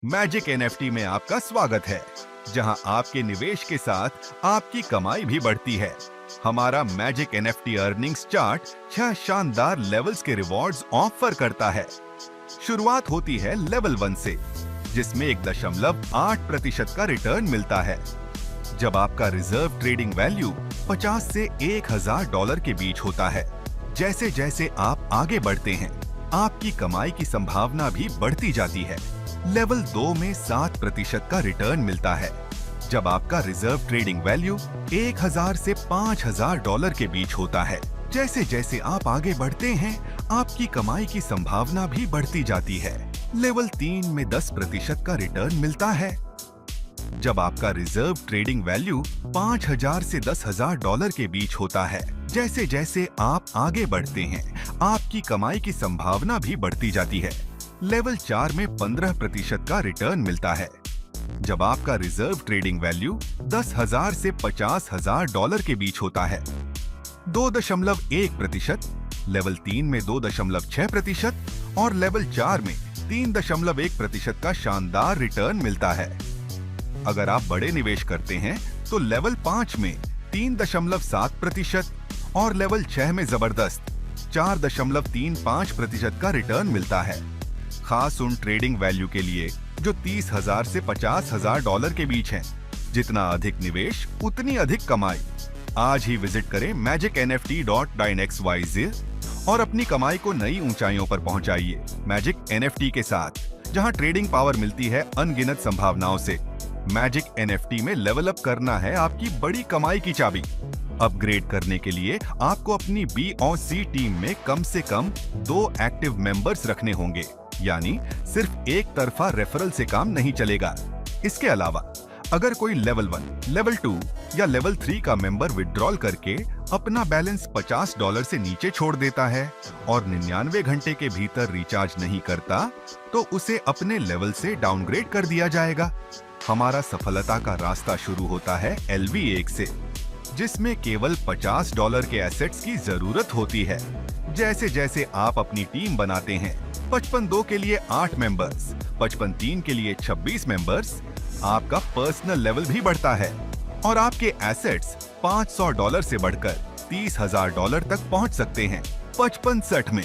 Magic NFT में आपका स्वागत है, जहां आपके निवेश के साथ आपकी कमाई भी बढ़ती है। हमारा मैजिक एनएफटी अर्निंग्स चार्ट 6 शानदार लेवल्स के रिवॉर्ड्स ऑफर करता है। शुरुआत होती है लेवल 1 से, जिसमें 1.8% का रिटर्न मिलता है। जब आपका रिजर्व ट्रेडिंग वैल्यू 50 से $1000 के बीच होता है। जैसे जैसे आप आगे बढ़ते हैं, आपकी कमाई की संभावना भी बढ़ती जाती है। लेवल 2 में 7% का रिटर्न मिलता है। जब आपका रिजर्व ट्रेडिंग वैल्यू 1000 से $5000 के बीच होता है। जैसे जैसे आप आगे बढ़ते हैं, आपकी कमाई की संभावना भी बढ़ती जाती है। लेवल 3 में 10% का रिटर्न मिलता है। जब आपका रिजर्व ट्रेडिंग वैल्यू 5000 से $10,000 के बीच होता है। जैसे जैसे आप आगे बढ़ते हैं, आपकी कमाई की संभावना भी बढ़ती जाती है। लेवल 4 में 15% का रिटर्न मिलता है। जब आपका रिजर्व ट्रेडिंग वैल्यू 10,000 से $50,000 के बीच होता है। 2.1%, लेवल 3 में 2.6% और लेवल 4 में 3.1% का शानदार रिटर्न मिलता है। अगर आप बड़े निवेश करते हैं तो लेवल 5 में 3.7% और लेवल 6 में जबरदस्त 4.35% का रिटर्न मिलता है। खास उन ट्रेडिंग वैल्यू के लिए जो 30,000 से $50,000 के बीच हैं। जितना अधिक निवेश, उतनी अधिक कमाई। आज ही विजिट करें magicnft.dinexyz और अपनी कमाई को नई ऊंचाइयों पर पहुंचाइए। मैजिक एनएफटी के साथ, जहां ट्रेडिंग पावर मिलती है अनगिनत संभावनाओं से। मैजिक एनएफटी में लेवल अप करना है आपकी बड़ी कमाई की चाबी। अपग्रेड करने के लिए आपको अपनी बी और सी टीम में कम से कम 2 एक्टिव मेंबर्स रखने होंगे, यानी सिर्फ एक तरफा रेफरल से काम नहीं चलेगा। इसके अलावा अगर कोई लेवल 1, लेवल 2 या लेवल 3 का मेंबर विड्रॉल करके अपना बैलेंस $50 से नीचे छोड़ देता है और 99 घंटे के भीतर रिचार्ज नहीं करता, तो उसे अपने लेवल से डाउनग्रेड कर दिया जाएगा। हमारा सफलता का रास्ता शुरू होता है LV1 से, जिसमें केवल $50 के एसेट्स की जरूरत होती है। जैसे जैसे आप अपनी टीम बनाते हैं, 55-2 के लिए 8 मेंबर्स, 55-3 के लिए 26 मेंबर्स, आपका पर्सनल लेवल भी बढ़ता है और आपके एसेट्स $500 से बढ़कर $30,000 तक पहुंच सकते हैं। 55-60 में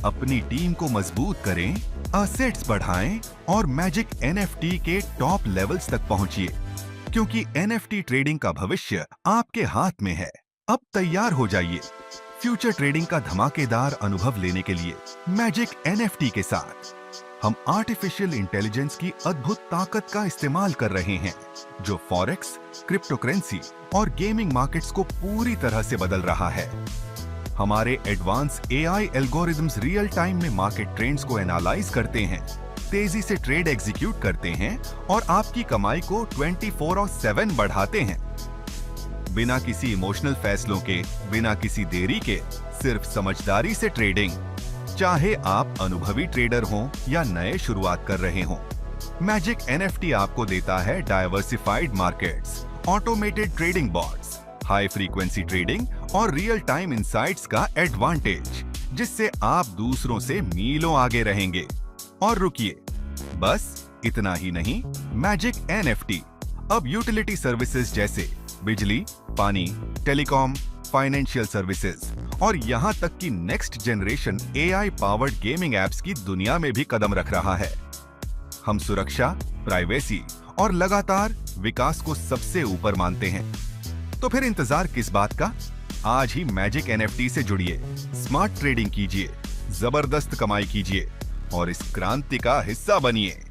अपनी टीम को मजबूत करें, एसेट्स बढ़ाएं और मैजिक एनएफटी के टॉप लेवल्स तक पहुंचिए, क्योंकि एनएफटी ट्रेडिंग का भविष्य आपके हाथ में है। अब तैयार हो जाइए फ्यूचर ट्रेडिंग का धमाकेदार अनुभव लेने के लिए। मैजिक एनएफटी के साथ हम आर्टिफिशियल इंटेलिजेंस की अद्भुत ताकत का इस्तेमाल कर रहे हैं, जो फॉरेक्स, क्रिप्टोकरेंसी और गेमिंग मार्केट्स को पूरी तरह से बदल रहा है। हमारे advance AI algorithms real time में मार्केट ट्रेंड्स को एनालाइज करते हैं, तेजी से ट्रेड एग्जीक्यूट करते हैं और आपकी कमाई को 24/7 बढ़ाते हैं। बिना किसी इमोशनल फैसलों के, बिना किसी देरी के, सिर्फ समझदारी से ट्रेडिंग। चाहे आप अनुभवी ट्रेडर हों या नए शुरुआत कर रहे हों, मैजिक एनएफटी आपको देता है diversified markets, automated trading bots, high frequency trading और रियल टाइम इंसाइट्स का एडवांटेज, जिससे आप दूसरों से मीलों आगे रहेंगे। और रुकिए, बस इतना ही नहीं, मैजिक एनएफटी अब यूटिलिटी सर्विसेज जैसे बिजली, पानी, टेलीकॉम, फाइनेंशियल सर्विसेज और यहाँ तक कि next generation AI powered gaming apps की दुनिया में भी कदम रख रहा है। हम सुरक्षा, प्राइवेसी और लगातार विकास को सबसे ऊपर मानते हैं। तो फिर इंतजार किस बात का? आज ही मैजिक एनएफटी से जुड़िए, स्मार्ट ट्रेडिंग कीजिए, जबरदस्त कमाई कीजिए और इस क्रांति का हिस्सा बनिए।